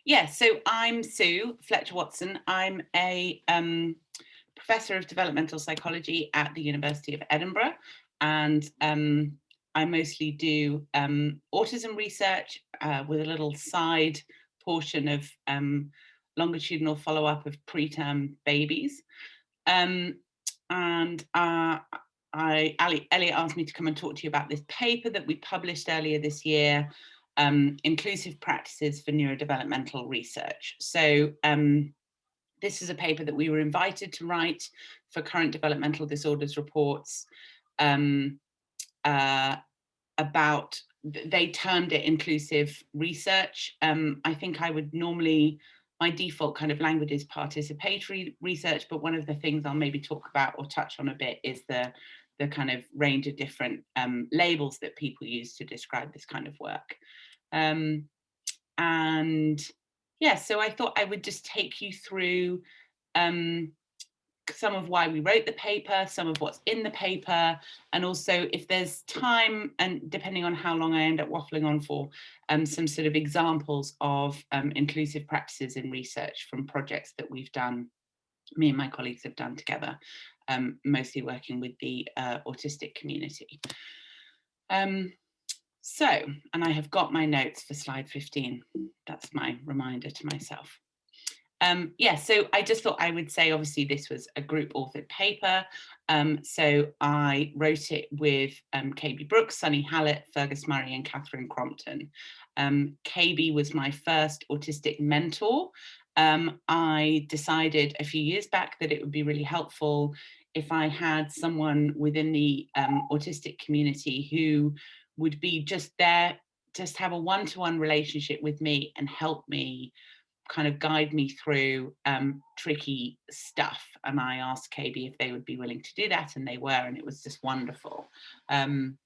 Yeah, so I'm Sue Fletcher-Watson. I'm a Professor of Developmental Psychology at the University of Edinburgh, and I mostly do autism research with a little side portion of longitudinal follow-up of preterm babies. Um, and Elliot asked me to come and talk to you about this paper that we published earlier this year, Inclusive Practices for Neurodevelopmental Research. So this is a paper that we were invited to write for current developmental disorders reports about, they termed it inclusive research. I think I would normally, my default kind of language is participatory research, but one of the things I'll maybe talk about or touch on a bit is the kind of range of different labels that people use to describe this kind of work. And yeah, so I thought I would just take you through some of why we wrote the paper, some of what's in the paper, and also if there's time, and depending on how long I end up waffling on for, some sort of examples of inclusive practices in research from projects that we've done, me and my colleagues have done together, mostly working with the autistic community. So, and I have got my notes for slide 15. That's my reminder to myself. Yeah, so I just thought I would say, obviously, this was a group authored paper. So I wrote it with KB Brooks, Sunny Hallett, Fergus Murray, and Catherine Crompton. KB was my first autistic mentor. I decided a few years back that it would be really helpful if I had someone within the autistic community who would be just there, just have a one-to-one relationship with me and help me kind of guide me through tricky stuff. And I asked KB if they would be willing to do that, and they were, and it was just wonderful. And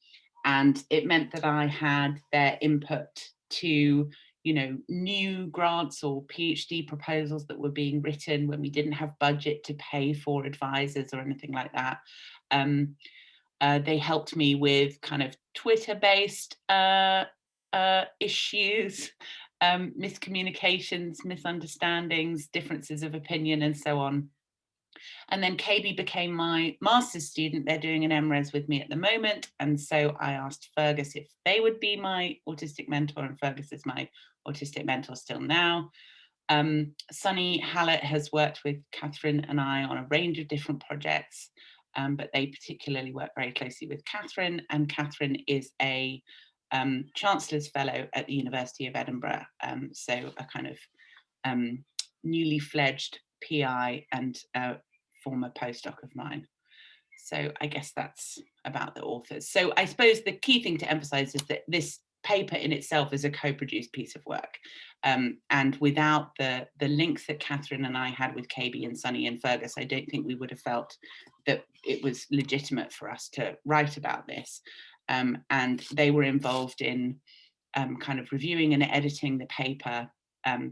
it meant that I had their input to, you know, new grants or PhD proposals that were being written when we didn't have budget to pay for advisors or anything like that. They helped me with kind of Twitter-based issues, miscommunications, misunderstandings, differences of opinion, and so on. And then KB became my master's student. They're doing an MRes with me at the moment. And so I asked Fergus if they would be my autistic mentor, and Fergus is my autistic mentor still now. Sunny Hallett has worked with Catherine and I on a range of different projects, but they particularly work very closely with Catherine, and Catherine is a Chancellor's Fellow at the University of Edinburgh, so a kind of newly fledged PI and former postdoc of mine. So I guess that's about the authors. So I suppose the key thing to emphasize is that this paper in itself is a co-produced piece of work. And without the links that Catherine and I had with KB and Sunny and Fergus, I don't think we would have felt that it was legitimate for us to write about this. And they were involved in kind of reviewing and editing the paper,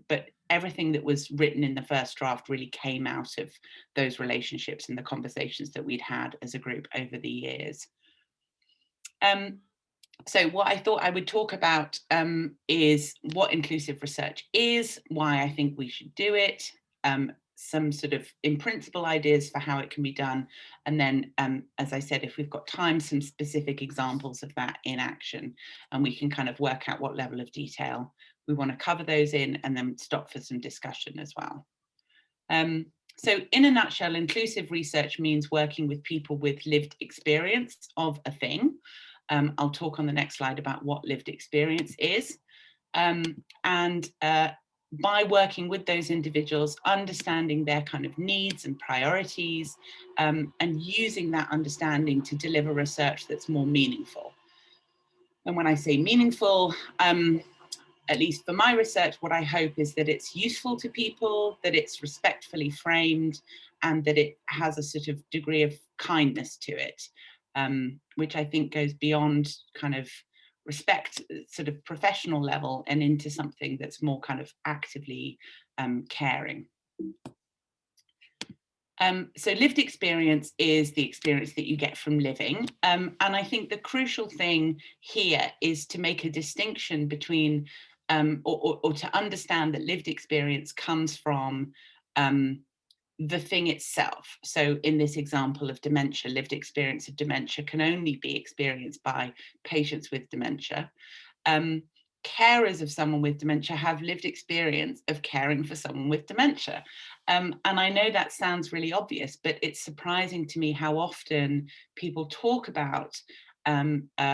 but everything that was written in the first draft really came out of those relationships and the conversations that we'd had as a group over the years. So what I thought I would talk about is what inclusive research is, why I think we should do it, some sort of in principle ideas for how it can be done, and then, as I said, if we've got time, some specific examples of that in action, and we can kind of work out what level of detail we want to cover those in, and then stop for some discussion as well. So in a nutshell, inclusive research means working with people with lived experience of a thing. I'll talk on the next slide about what lived experience is. By working with those individuals, understanding their kind of needs and priorities, and using that understanding to deliver research that's more meaningful. And when I say meaningful, at least for my research, what I hope is that it's useful to people, that it's respectfully framed, and that it has a sort of degree of kindness to it, which I think goes beyond kind of respect, sort of professional level, and into something that's more kind of actively caring. So lived experience is the experience that you get from living. And I think the crucial thing here is to make a distinction between or to understand that lived experience comes from the thing itself. So in this example of dementia, lived experience of dementia can only be experienced by patients with dementia. Carers of someone with dementia have lived experience of caring for someone with dementia. And I know that sounds really obvious, but it's surprising to me how often people talk about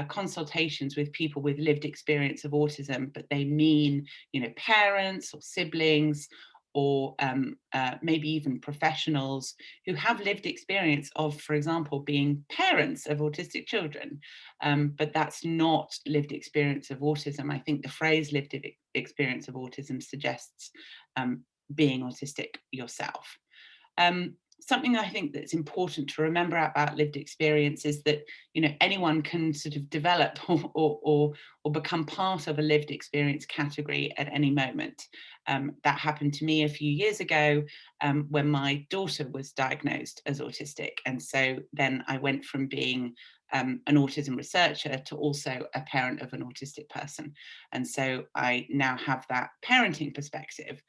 consultations with people with lived experience of autism, but they mean, parents or siblings, or maybe even professionals who have lived experience of, for example, being parents of autistic children. But that's not lived experience of autism. I think the phrase lived experience of autism suggests being autistic yourself. Something I think that's important to remember about lived experience is that anyone can sort of develop or become part of a lived experience category at any moment. That happened to me a few years ago when my daughter was diagnosed as autistic, and so then I went from being an autism researcher to also a parent of an autistic person, and so I now have that parenting perspective.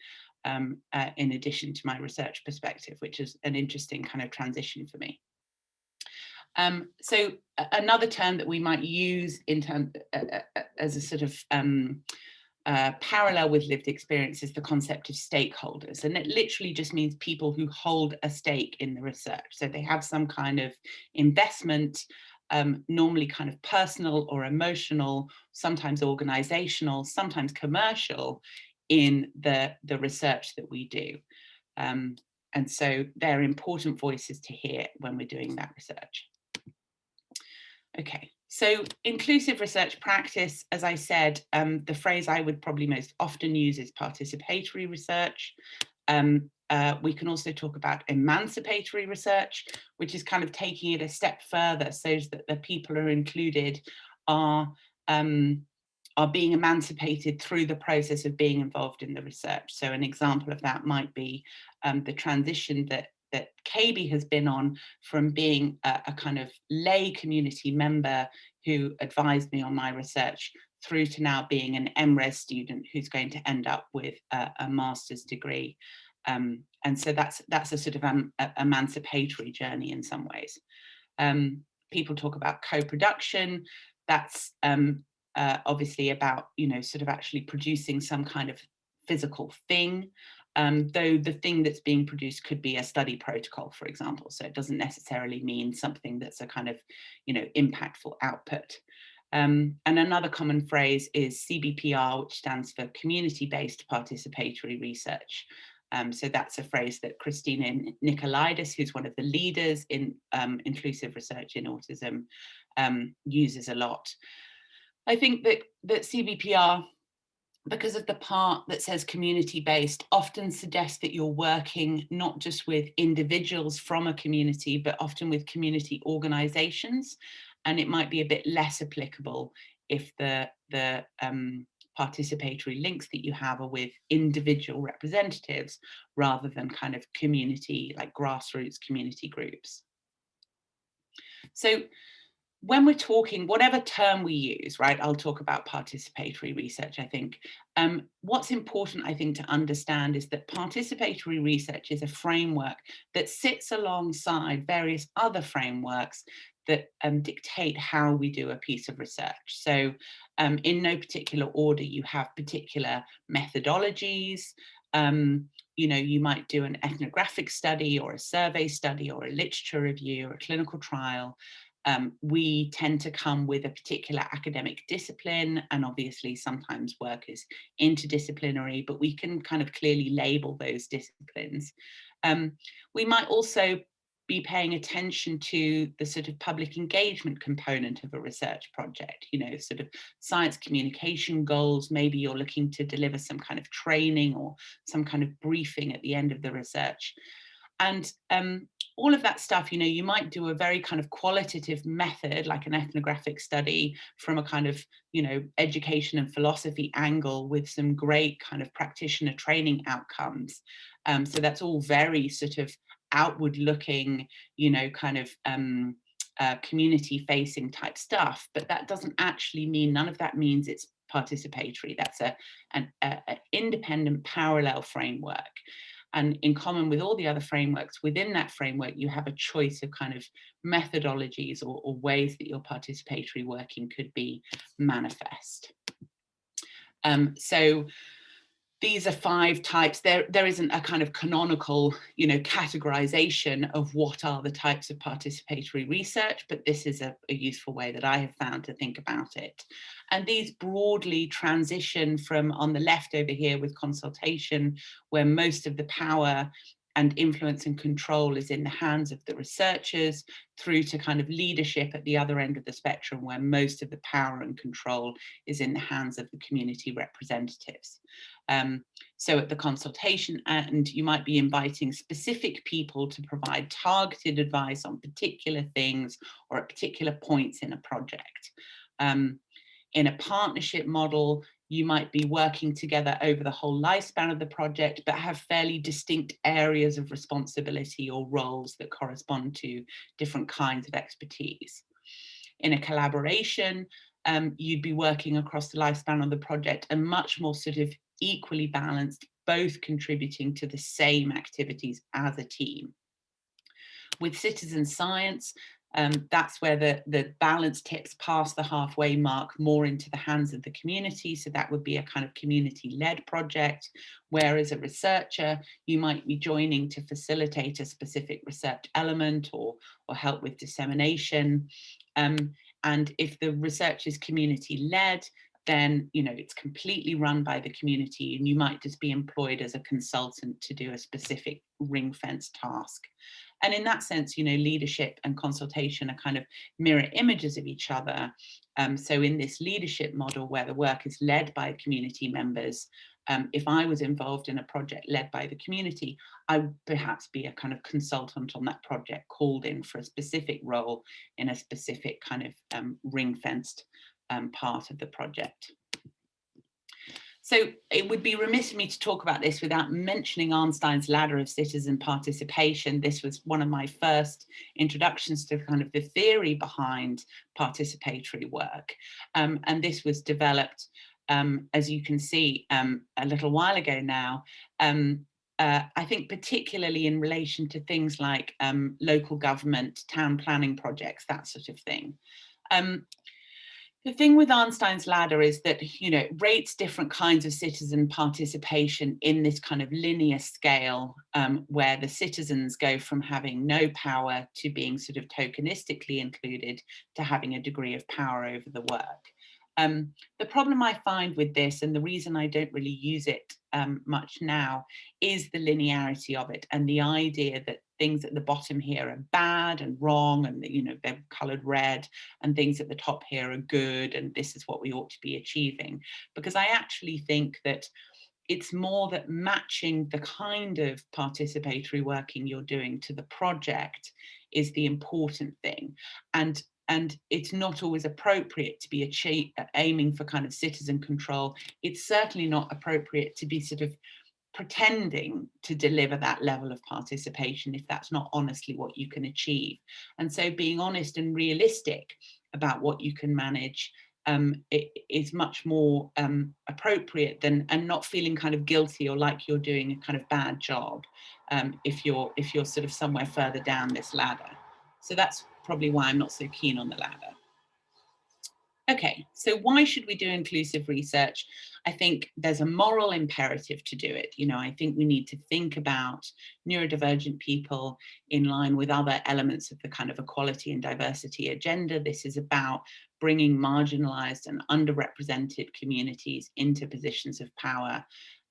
In addition to my research perspective, which is an interesting kind of transition for me. So another term that we might use in as a sort of parallel with lived experience is the concept of stakeholders, and it literally just means people who hold a stake in the research. So they have some kind of investment, normally kind of personal or emotional, sometimes organizational, sometimes commercial, in the research that we do. And so they're important voices to hear when we're doing that research. Okay, so inclusive research practice, as I said, the phrase I would probably most often use is participatory research. We can also talk about emancipatory research, which is kind of taking it a step further so that the people who are included are being emancipated through the process of being involved in the research. So an example of that might be the transition that KB has been on from being a kind of lay community member who advised me on my research through to now being an MRes student who's going to end up with a master's degree. And so that's a sort of emancipatory journey in some ways. People talk about co-production. That's obviously about, sort of actually producing some kind of physical thing, though the thing that's being produced could be a study protocol, for example. So it doesn't necessarily mean something that's a kind of, impactful output. And another common phrase is CBPR, which stands for community-based participatory research. So that's a phrase that Christina Nicolaides, who's one of the leaders in inclusive research in autism, uses a lot. I think that CBPR, because of the part that says community-based, often suggests that you're working not just with individuals from a community, but often with community organizations. And it might be a bit less applicable if the participatory links that you have are with individual representatives rather than kind of community, like grassroots community groups. So when we're talking, whatever term we use, right, I'll talk about participatory research, I think. What's important, I think, to understand is that participatory research is a framework that sits alongside various other frameworks that dictate how we do a piece of research. So in no particular order, you have particular methodologies. You might do an ethnographic study or a survey study or a literature review or a clinical trial. We tend to come with a particular academic discipline, and obviously sometimes work is interdisciplinary, but we can kind of clearly label those disciplines. We might also be paying attention to the sort of public engagement component of a research project, sort of science communication goals. Maybe you're looking to deliver some kind of training or some kind of briefing at the end of the research. And all of that stuff, you might do a very kind of qualitative method, like an ethnographic study from a kind of, education and philosophy angle with some great kind of practitioner training outcomes. So that's all very sort of outward looking, kind of community facing type stuff, but that doesn't actually mean, none of that means it's participatory. That's an independent parallel framework. And in common with all the other frameworks, within that framework, you have a choice of kind of methodologies or ways that your participatory working could be manifest. So these are 5 types. There isn't a kind of canonical, categorization of what are the types of participatory research, but this is a useful way that I have found to think about it. And these broadly transition from, on the left over here with consultation, where most of the power and influence and control is in the hands of the researchers, through to kind of leadership at the other end of the spectrum, where most of the power and control is in the hands of the community representatives. So at the consultation end, you might be inviting specific people to provide targeted advice on particular things or at particular points in a project. In a partnership model, you might be working together over the whole lifespan of the project, but have fairly distinct areas of responsibility or roles that correspond to different kinds of expertise. In a collaboration, you'd be working across the lifespan of the project and much more sort of equally balanced, both contributing to the same activities as a team. With citizen science, that's where the balance tips past the halfway mark more into the hands of the community. So that would be a kind of community-led project, where as a researcher, you might be joining to facilitate a specific research element or help with dissemination. And if the research is community-led, then it's completely run by the community, and you might just be employed as a consultant to do a specific ring-fenced task. And in that sense, leadership and consultation are kind of mirror images of each other. So in this leadership model where the work is led by community members, if I was involved in a project led by the community, I would perhaps be a kind of consultant on that project, called in for a specific role in a specific kind of ring-fenced part of the project. So it would be remiss of me to talk about this without mentioning Einstein's Ladder of citizen participation. This was one of my first introductions to kind of the theory behind participatory work. And this was developed, as you can see, a little while ago now. I think particularly in relation to things like local government, town planning projects, that sort of thing. The thing with Einstein's Ladder is that, it rates different kinds of citizen participation in this kind of linear scale, where the citizens go from having no power to being sort of tokenistically included to having a degree of power over the work. The problem I find with this, and the reason I don't really use it much now, is the linearity of it and the idea that things at the bottom here are bad and wrong, and they're coloured red, and things at the top here are good, and this is what we ought to be achieving. Because I actually think that it's more that matching the kind of participatory working you're doing to the project is the important thing. And it's not always appropriate to be aiming for kind of citizen control. It's certainly not appropriate to be sort of pretending to deliver that level of participation if that's not honestly what you can achieve. And so being honest and realistic about what you can manage it is much more appropriate than, and not feeling kind of guilty or like you're doing a kind of bad job if you're sort of somewhere further down this ladder. So that's probably why I'm not so keen on the ladder. Okay, so why should we do inclusive research? I think there's a moral imperative to do it. I think we need to think about neurodivergent people in line with other elements of the kind of equality and diversity agenda. This is about bringing marginalized and underrepresented communities into positions of power.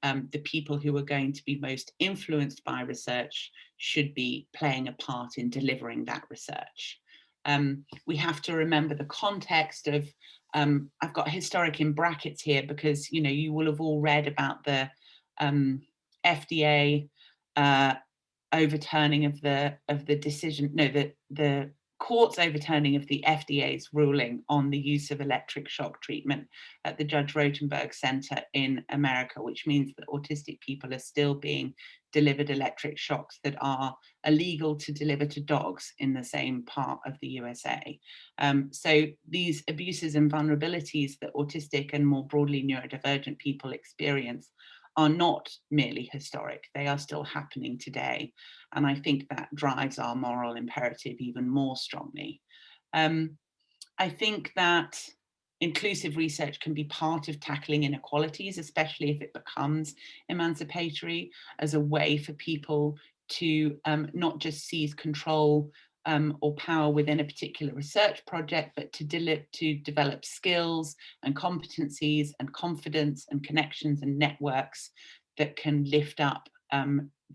The people who are going to be most influenced by research should be playing a part in delivering that research. We have to remember the context of, I've got historic in brackets here because, you will have all read about the FDA overturning of the decision, no, the court's overturning of the FDA's ruling on the use of electric shock treatment at the Judge Rotenberg Center in America, which means that autistic people are still being delivered electric shocks that are illegal to deliver to dogs in the same part of the USA. So these abuses and vulnerabilities that autistic and more broadly neurodivergent people experience are not merely historic, they are still happening today. And I think that drives our moral imperative even more strongly. I think that inclusive research can be part of tackling inequalities, especially if it becomes emancipatory, as a way for people to not just seize control or power within a particular research project, but to develop skills and competencies and confidence and connections and networks that can lift up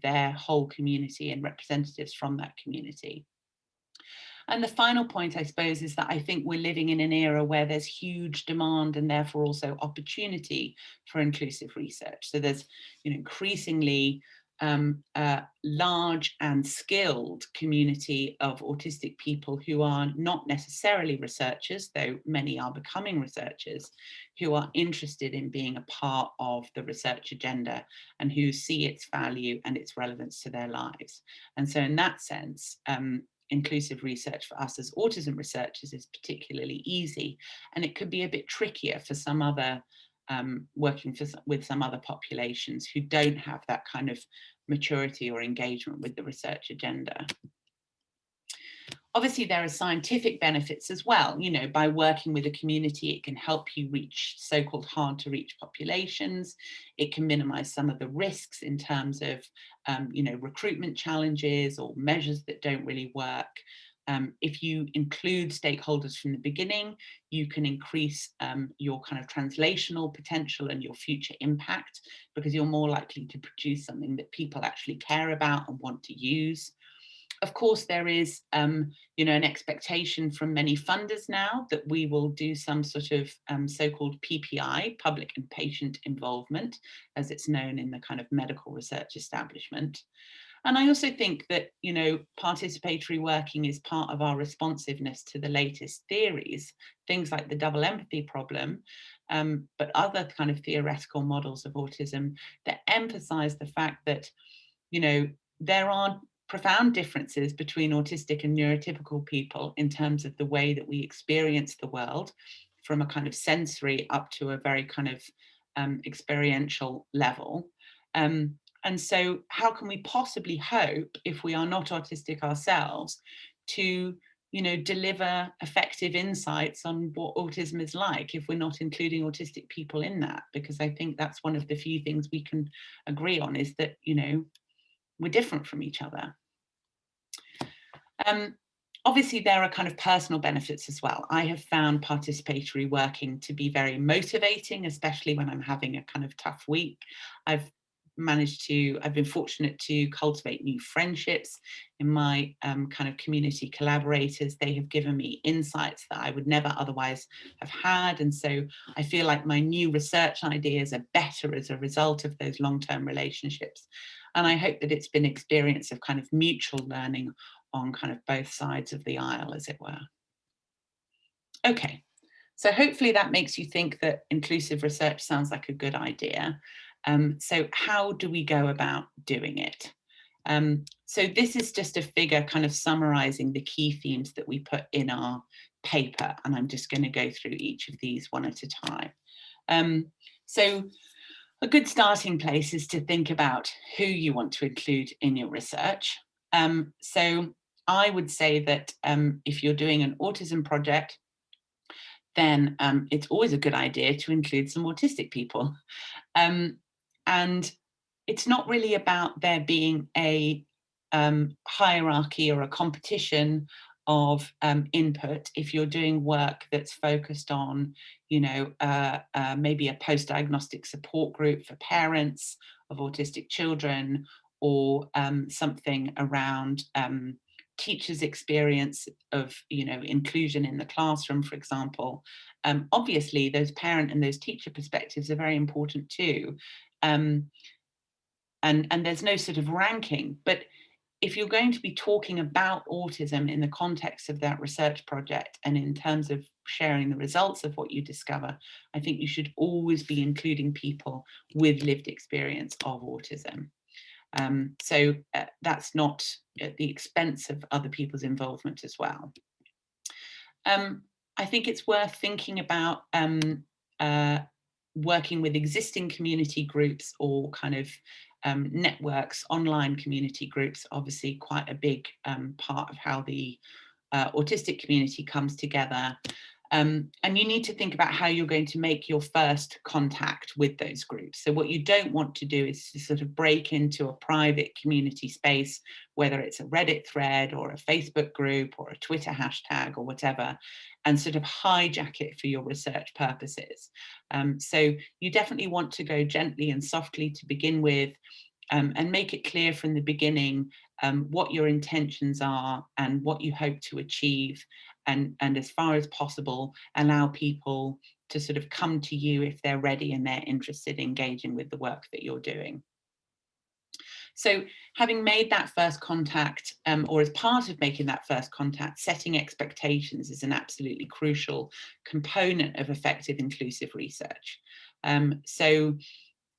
their whole community and representatives from that community. And the final point, I suppose, is that I think we're living in an era where there's huge demand and therefore also opportunity for inclusive research. So there's, increasingly large and skilled community of autistic people who are not necessarily researchers, though many are becoming researchers, who are interested in being a part of the research agenda and who see its value and its relevance to their lives. And so in that sense, inclusive research for us as autism researchers is particularly easy, and it could be a bit trickier for some other working with some other populations who don't have that kind of maturity or engagement with the research agenda. Obviously, there are scientific benefits as well. By working with a community, it can help you reach so-called hard to reach populations. It can minimize some of the risks in terms of, recruitment challenges or measures that don't really work. If you include stakeholders from the beginning, you can increase your kind of translational potential and your future impact, because you're more likely to produce something that people actually care about and want to use. Of course, there is, an expectation from many funders now that we will do some sort of so-called PPI, public and patient involvement, as it's known in the kind of medical research establishment. And I also think that, participatory working is part of our responsiveness to the latest theories, things like the double empathy problem, but other kind of theoretical models of autism that emphasize the fact that, there are profound differences between autistic and neurotypical people in terms of the way that we experience the world, from a kind of sensory up to a very kind of experiential level. And so how can we possibly hope, if we are not autistic ourselves, to deliver effective insights on what autism is like if we're not including autistic people in that? Because I think that's one of the few things we can agree on, is that, we're different from each other. Obviously, there are kind of personal benefits as well. I have found participatory working to be very motivating, especially when I'm having a kind of tough week. I've been fortunate to cultivate new friendships in my kind of community collaborators. They have given me insights that I would never otherwise have had. And so I feel like my new research ideas are better as a result of those long-term relationships. And I hope that it's been an experience of kind of mutual learning on kind of both sides of the aisle, as it were. Okay, so hopefully that makes you think that inclusive research sounds like a good idea. So how do we go about doing it? So this is just a figure kind of summarizing the key themes that we put in our paper, and I'm just going to go through each of these one at a time. So a good starting place is to think about who you want to include in your research. So I would say that if you're doing an autism project, then it's always a good idea to include some autistic people. And it's not really about there being a hierarchy or a competition of input. If you're doing work that's focused on, maybe a post-diagnostic support group for parents of autistic children, or something around teachers' experience of, inclusion in the classroom, for example, obviously those parent and those teacher perspectives are very important too. And there's no sort of ranking, but if you're going to be talking about autism in the context of that research project and in terms of sharing the results of what you discover, I think you should always be including people with lived experience of autism. So that's not at the expense of other people's involvement as well. I think it's worth thinking about working with existing community groups or kind of networks, online community groups, obviously quite a big part of how the autistic community comes together. And you need to think about how you're going to make your first contact with those groups. So what you don't want to do is to sort of break into a private community space, whether it's a Reddit thread or a Facebook group or a Twitter hashtag or whatever, and sort of hijack it for your research purposes. So you definitely want to go gently and softly to begin with, and make it clear from the beginning what your intentions are and what you hope to achieve, and as far as possible, allow people to sort of come to you if they're ready and they're interested in engaging with the work that you're doing. So having made that first contact, or as part of making that first contact, setting expectations is an absolutely crucial component of effective inclusive research.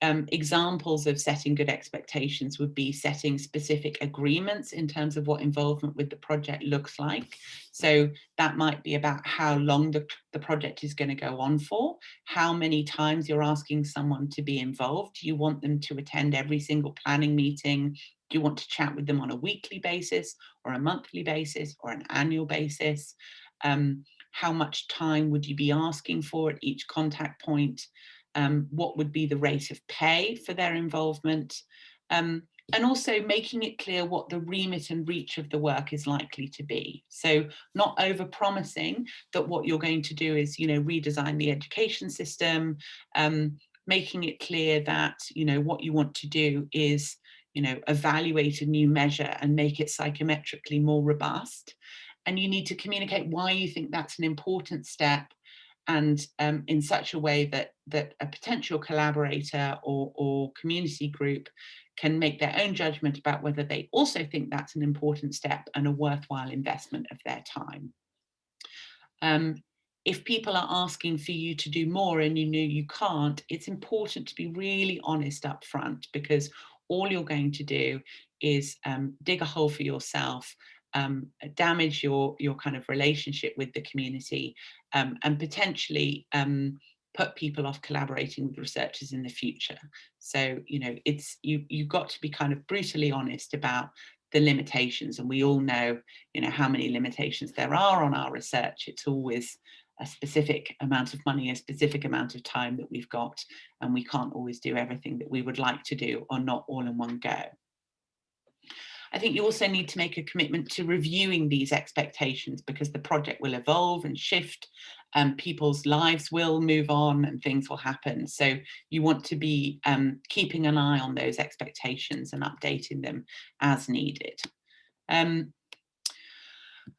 Examples of setting good expectations would be setting specific agreements in terms of what involvement with the project looks like. So that might be about how long the project is going to go on for, how many times you're asking someone to be involved. Do you want them to attend every single planning meeting? Do you want to chat with them on a weekly basis or a monthly basis or an annual basis? How much time would you be asking for at each contact point? What would be the rate of pay for their involvement, and also making it clear what the remit and reach of the work is likely to be. So not over-promising that what you're going to do is, redesign the education system, making it clear that, what you want to do is, evaluate a new measure and make it psychometrically more robust. And you need to communicate why you think that's an important step, and in such a way that a potential collaborator or community group can make their own judgment about whether they also think that's an important step and a worthwhile investment of their time. If people are asking for you to do more and you know you can't, it's important to be really honest up front, because all you're going to do is dig a hole for yourself, damage your kind of relationship with the community, and potentially put people off collaborating with researchers in the future. So, you've got to be kind of brutally honest about the limitations, and we all know, how many limitations there are on our research. It's always a specific amount of money, a specific amount of time that we've got, and we can't always do everything that we would like to do, or not all in one go. I think you also need to make a commitment to reviewing these expectations, because the project will evolve and shift, and people's lives will move on and things will happen. So you want to be keeping an eye on those expectations and updating them as needed.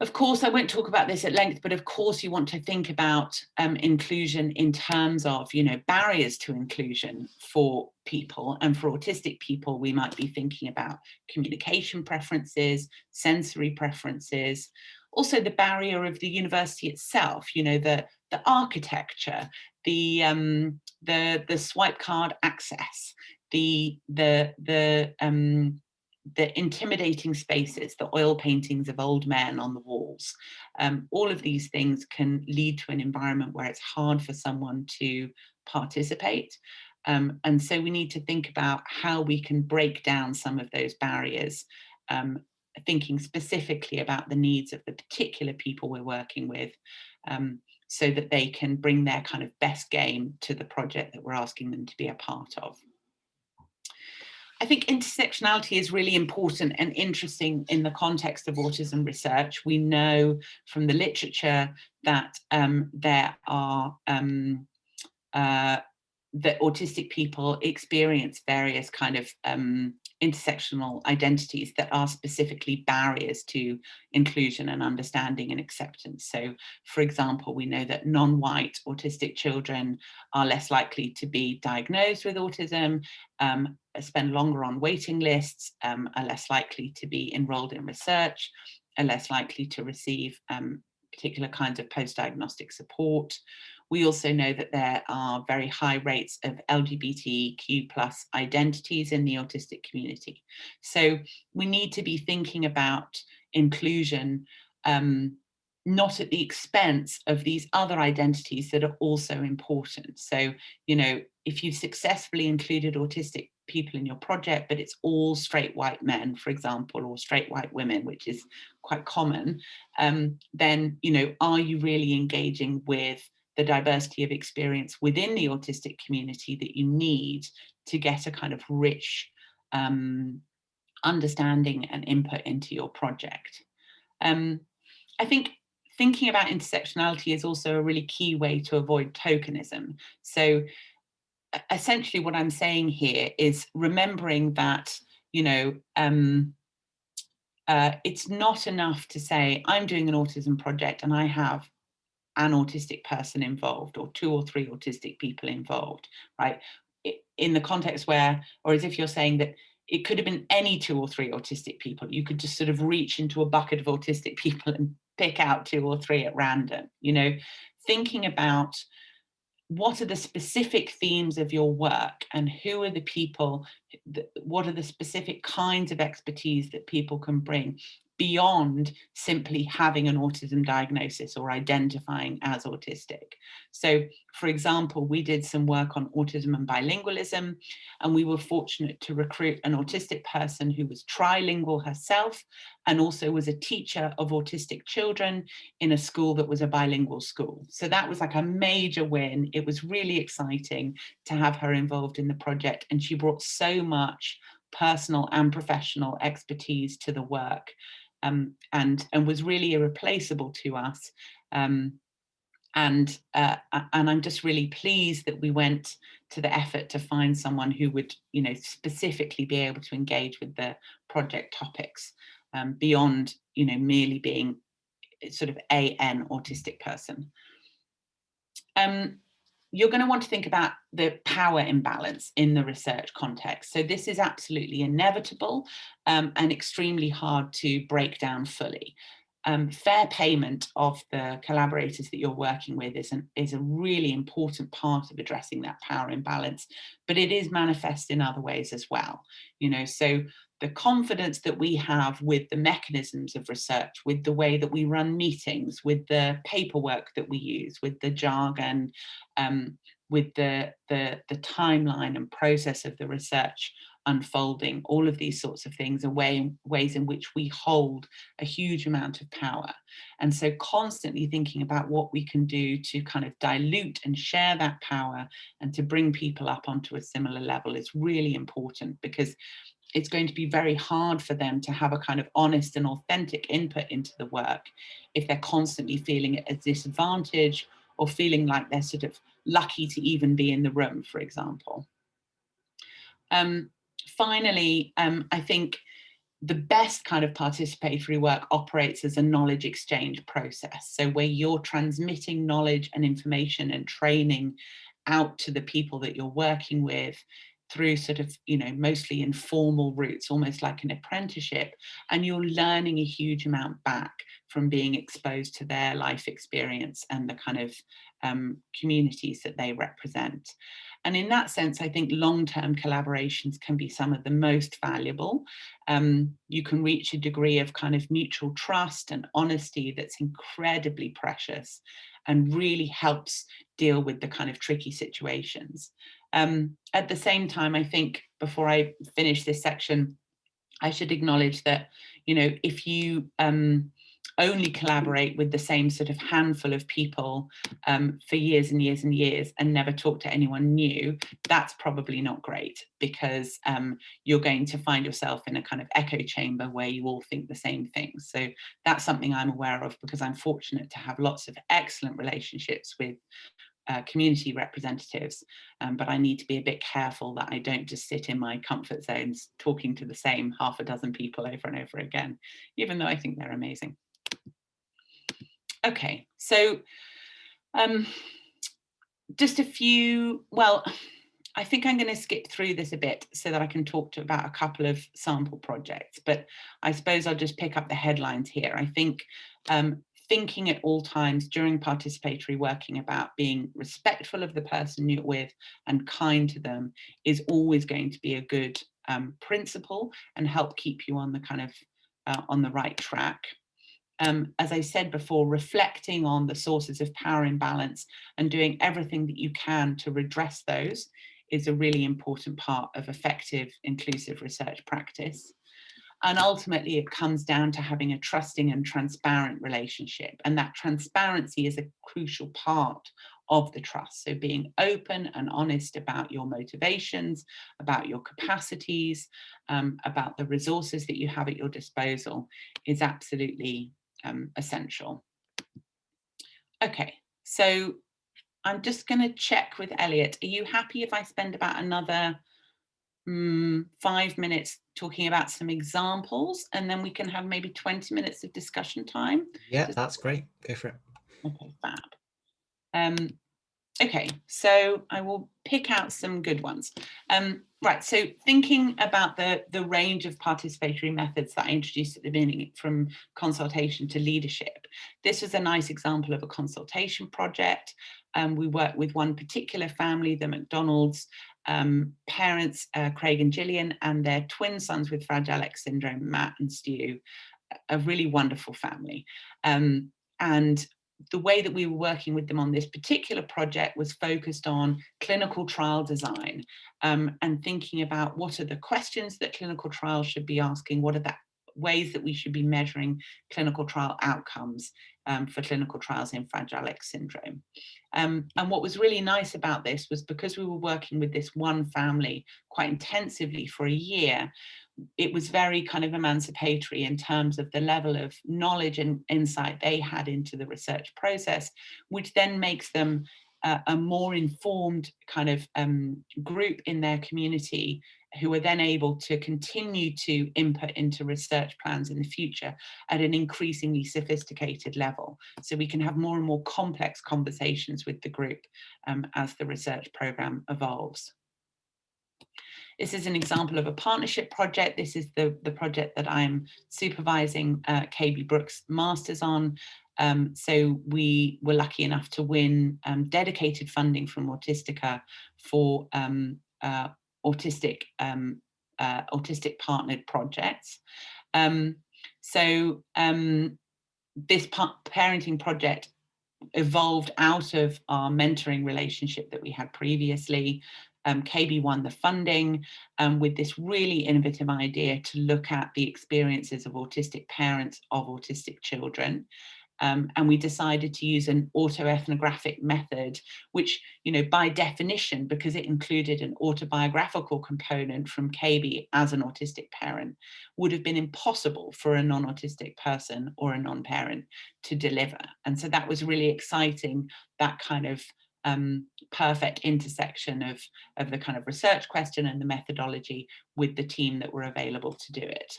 Of course, I won't talk about this at length, but of course you want to think about inclusion in terms of, barriers to inclusion for people. And for autistic people, we might be thinking about communication preferences, sensory preferences, also the barrier of the university itself, the architecture, the swipe card access, the intimidating spaces, the oil paintings of old men on the walls. All of these things can lead to an environment where it's hard for someone to participate. And so we need to think about how we can break down some of those barriers, thinking specifically about the needs of the particular people we're working with, so that they can bring their kind of best game to the project that we're asking them to be a part of. I think intersectionality is really important and interesting in the context of autism research. We know from the literature that that autistic people experience various kind of intersectional identities that are specifically barriers to inclusion and understanding and acceptance. So, for example, we know that non-white autistic children are less likely to be diagnosed with autism, spend longer on waiting lists, are less likely to be enrolled in research, are less likely to receive particular kinds of post-diagnostic support. We also know that there are very high rates of LGBTQ plus identities in the autistic community. So we need to be thinking about inclusion, not at the expense of these other identities that are also important. So, if you've successfully included autistic people in your project, but it's all straight white men, for example, or straight white women, which is quite common, then, are you really engaging with the diversity of experience within the autistic community that you need to get a kind of rich understanding and input into your project? I think thinking about intersectionality is also a really key way to avoid tokenism. So essentially what I'm saying here is remembering that, it's not enough to say, I'm doing an autism project and I have an autistic person involved or 2 or 3 autistic people involved, right? In the context where, or as if you're saying that it could have been any 2 or 3 autistic people, you could just sort of reach into a bucket of autistic people and pick out 2 or 3 at random, thinking about what are the specific themes of your work and who are the people, what are the specific kinds of expertise that people can bring beyond simply having an autism diagnosis or identifying as autistic. So, for example, we did some work on autism and bilingualism, and we were fortunate to recruit an autistic person who was trilingual herself and also was a teacher of autistic children in a school that was a bilingual school. So that was like a major win. It was really exciting to have her involved in the project, and she brought so much personal and professional expertise to the work, and was really irreplaceable to us. And I'm just really pleased that we went to the effort to find someone who would, specifically be able to engage with the project topics, beyond, merely being sort of an autistic person. You're going to want to think about the power imbalance in the research context. So this is absolutely inevitable, and extremely hard to break down fully. Fair payment of the collaborators that you're working with is a really important part of addressing that power imbalance, but it is manifest in other ways as well. So the confidence that we have with the mechanisms of research, with the way that we run meetings, with the paperwork that we use, with the jargon, with the timeline and process of the research unfolding, all of these sorts of things are ways in which we hold a huge amount of power. And so constantly thinking about what we can do to kind of dilute and share that power and to bring people up onto a similar level is really important, because it's going to be very hard for them to have a kind of honest and authentic input into the work if they're constantly feeling at a disadvantage or feeling like they're sort of lucky to even be in the room, for example. Finally, I think the best kind of participatory work operates as a knowledge exchange process. So where you're transmitting knowledge and information and training out to the people that you're working with through sort of, mostly informal routes, almost like an apprenticeship, and you're learning a huge amount back from being exposed to their life experience and the kind of communities that they represent. And in that sense, I think long-term collaborations can be some of the most valuable. You can reach a degree of kind of mutual trust and honesty that's incredibly precious and really helps deal with the kind of tricky situations. At the same time, I think before I finish this section, I should acknowledge that, if you only collaborate with the same sort of handful of people for years and years and years and never talk to anyone new, that's probably not great, because you're going to find yourself in a kind of echo chamber where you all think the same things. So that's something I'm aware of, because I'm fortunate to have lots of excellent relationships with community representatives, but I need to be a bit careful that I don't just sit in my comfort zones talking to the same half a dozen people over and over again, even though I think they're amazing. Okay, so just a few, well, I think I'm going to skip through this a bit so that I can talk about a couple of sample projects, but I suppose I'll just pick up the headlines here. I think thinking at all times during participatory working about being respectful of the person you're with and kind to them is always going to be a good principle and help keep you on the kind of on the right track. As I said before, reflecting on the sources of power imbalance and doing everything that you can to redress those is a really important part of effective inclusive research practice. And ultimately, it comes down to having a trusting and transparent relationship. And that transparency is a crucial part of the trust. So being open and honest about your motivations, about your capacities, about the resources that you have at your disposal is absolutely essential. Okay, so I'm just going to check with Elliot. Are you happy if I spend about another 5 minutes talking about some examples, and then we can have maybe 20 minutes of discussion time? Yeah, that's great. Go for it. Okay, fab. Okay, so I will pick out some good ones. Right, so thinking about the range of participatory methods that I introduced at the beginning, from consultation to leadership, this was a nice example of a consultation project. We worked with one particular family, the McDonald's parents, Craig and Gillian, and their twin sons with Fragile X syndrome, Matt and Stu, a really wonderful family. And the way that we were working with them on this particular project was focused on clinical trial design, and thinking about what are the questions that clinical trials should be asking, what are the ways that we should be measuring clinical trial outcomes for clinical trials in Fragile X syndrome. And what was really nice about this was, because we were working with this one family quite intensively for a year, it was very kind of emancipatory in terms of the level of knowledge and insight they had into the research process, which then makes them a more informed kind of group in their community, who are then able to continue to input into research plans in the future at an increasingly sophisticated level. So we can have more and more complex conversations with the group as the research program evolves. This is an example of a partnership project. This is the project that I'm supervising KB Brooks' Masters on. So we were lucky enough to win dedicated funding from Autistica for autistic partnered projects. This parenting project evolved out of our mentoring relationship that we had previously. KB won the funding with this really innovative idea to look at the experiences of autistic parents of autistic children. And we decided to use an autoethnographic method, which, you know, by definition, because it included an autobiographical component from KB as an autistic parent, would have been impossible for a non-autistic person or a non-parent to deliver. And so that was really exciting, that kind of perfect intersection of the kind of research question and the methodology with the team that were available to do it.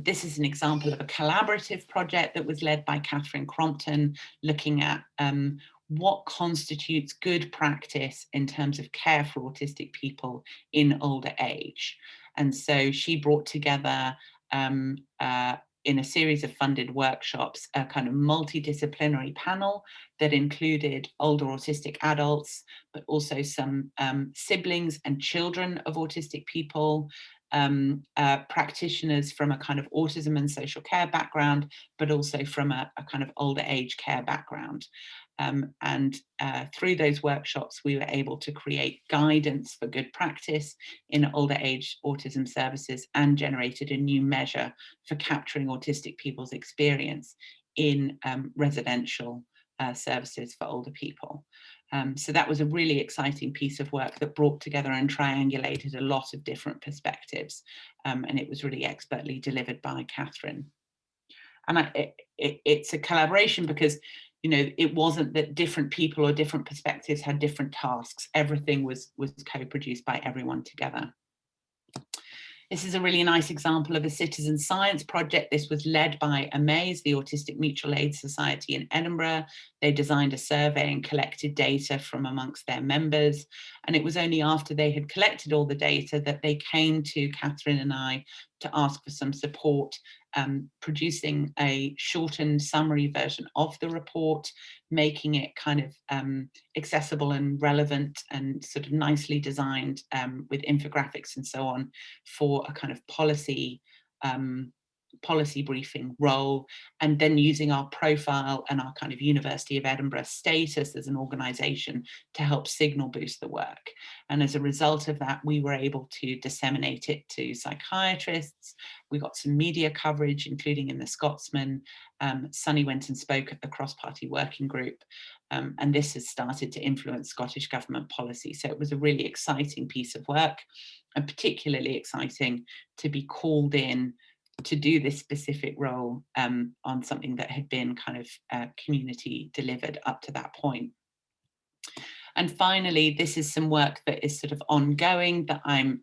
This is an example of a collaborative project that was led by Catherine Crompton, looking at what constitutes good practice in terms of care for autistic people in older age. And so she brought together in a series of funded workshops, a kind of multidisciplinary panel that included older autistic adults, but also some siblings and children of autistic people, practitioners from a kind of autism and social care background, but also from a kind of older age care background. And through those workshops, we were able to create guidance for good practice in older age autism services, and generated a new measure for capturing autistic people's experience in residential services for older people. So that was a really exciting piece of work that brought together and triangulated a lot of different perspectives. And it was really expertly delivered by Catherine. And it's a collaboration because, you know, it wasn't that different people or different perspectives had different tasks. Everything was co-produced by everyone together. This is a really nice example of a citizen science project. This was led by AMAZE, the Autistic Mutual Aid Society in Edinburgh. They designed a survey and collected data from amongst their members. And it was only after they had collected all the data that they came to Catherine and I to ask for some support, producing a shortened summary version of the report, making it kind of accessible and relevant and sort of nicely designed with infographics and so on for a kind of policy briefing role, and then using our profile and our kind of University of Edinburgh status as an organisation to help signal boost the work. And as a result of that, we were able to disseminate it to psychiatrists. We got some media coverage, including in the Scotsman. Sunny went and spoke at the cross-party working group. And this has started to influence Scottish Government policy. So it was a really exciting piece of work, and particularly exciting to be called in to do this specific role on something that had been kind of community delivered up to that point. And finally, this is some work that is sort of ongoing that I'm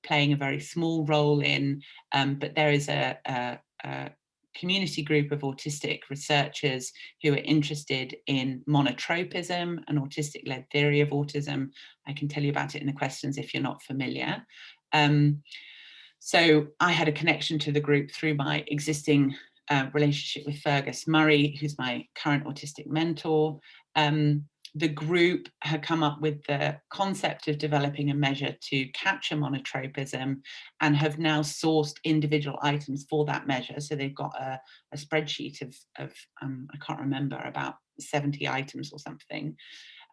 playing a very small role in, but there is a community group of autistic researchers who are interested in monotropism, an autistic-led theory of autism. I can tell you about it in the questions if you're not familiar. So I had a connection to the group through my existing relationship with Fergus Murray, who's my current autistic mentor. The group had come up with the concept of developing a measure to capture monotropism and have now sourced individual items for that measure. So they've got a spreadsheet of I can't remember, about 70 items or something.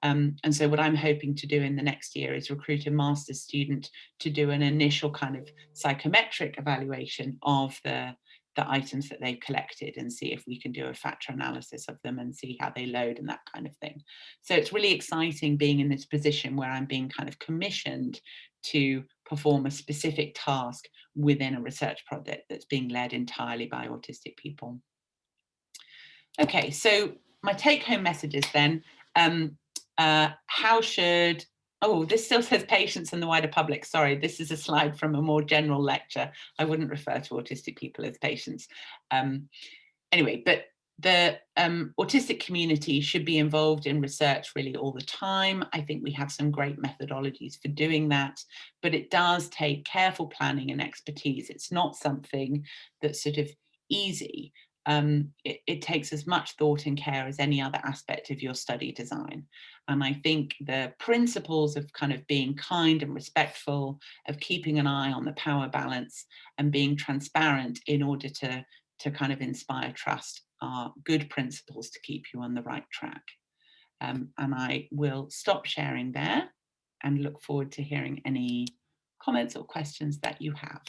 And so what I'm hoping to do in the next year is recruit a master's student to do an initial kind of psychometric evaluation of the items that they've collected and see if we can do a factor analysis of them and see how they load and that kind of thing. So it's really exciting being in this position where I'm being kind of commissioned to perform a specific task within a research project that's being led entirely by autistic people. Okay, so my take-home messages then. How should, oh, this still says patients and the wider public. Sorry, this is a slide from a more general lecture. I wouldn't refer to autistic people as patients. Anyway, but the autistic community should be involved in research really all the time. I think we have some great methodologies for doing that, but it does take careful planning and expertise. It's not something that's sort of easy. It takes as much thought and care as any other aspect of your study design. And I think the principles of kind of being kind and respectful, of keeping an eye on the power balance and being transparent in order to kind of inspire trust are good principles to keep you on the right track. And I will stop sharing there and look forward to hearing any comments or questions that you have.